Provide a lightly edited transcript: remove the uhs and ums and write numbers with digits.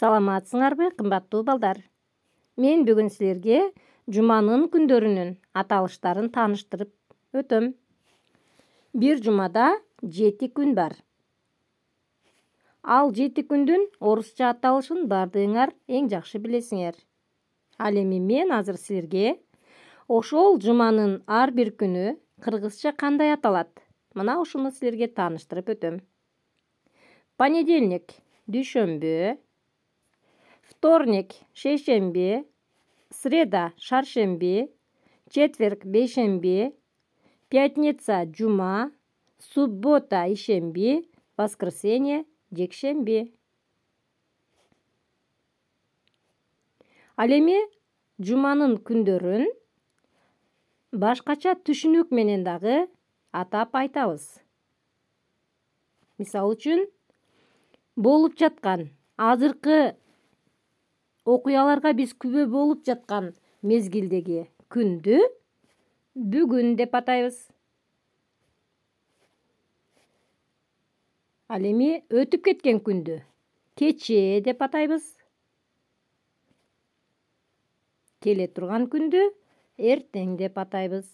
Саламатсыңарбы, кымбаттуу балдар? Мен бүгүн силерге жуманын күндөрүнүн аталыштарын тааныштырып өтөм. Бир жумада 7 күн бар. Ал 7 күндүн орусча аталышын бардыгыңар эң жакшы билесиңер. Ал эми мен азыр силерге ошол жуманын ар бир күнү кыргызча кандай аталат? Мына ушуну силерге тааныштырып өтөм. Понедельник – дүйшөмбү, вторник – шейшемби, среда – шаршемби, четверг – бейшемби, пятница – жума, суббота – ишемби, воскресенье – жекшемби. Ал эми жуманын күндөрүн башкача түшүнүк менен дагы атап айтабыз. Мисалы үчүн, болуп жаткан азыркы окуяларга биз күбө болуп жаткан мезгилдеги күндү бүгүн деп атайбыз. Ал эми өтүп кеткен күндү кечээ деп атайбыз. Келе турган күндү эртең деп атайбыз.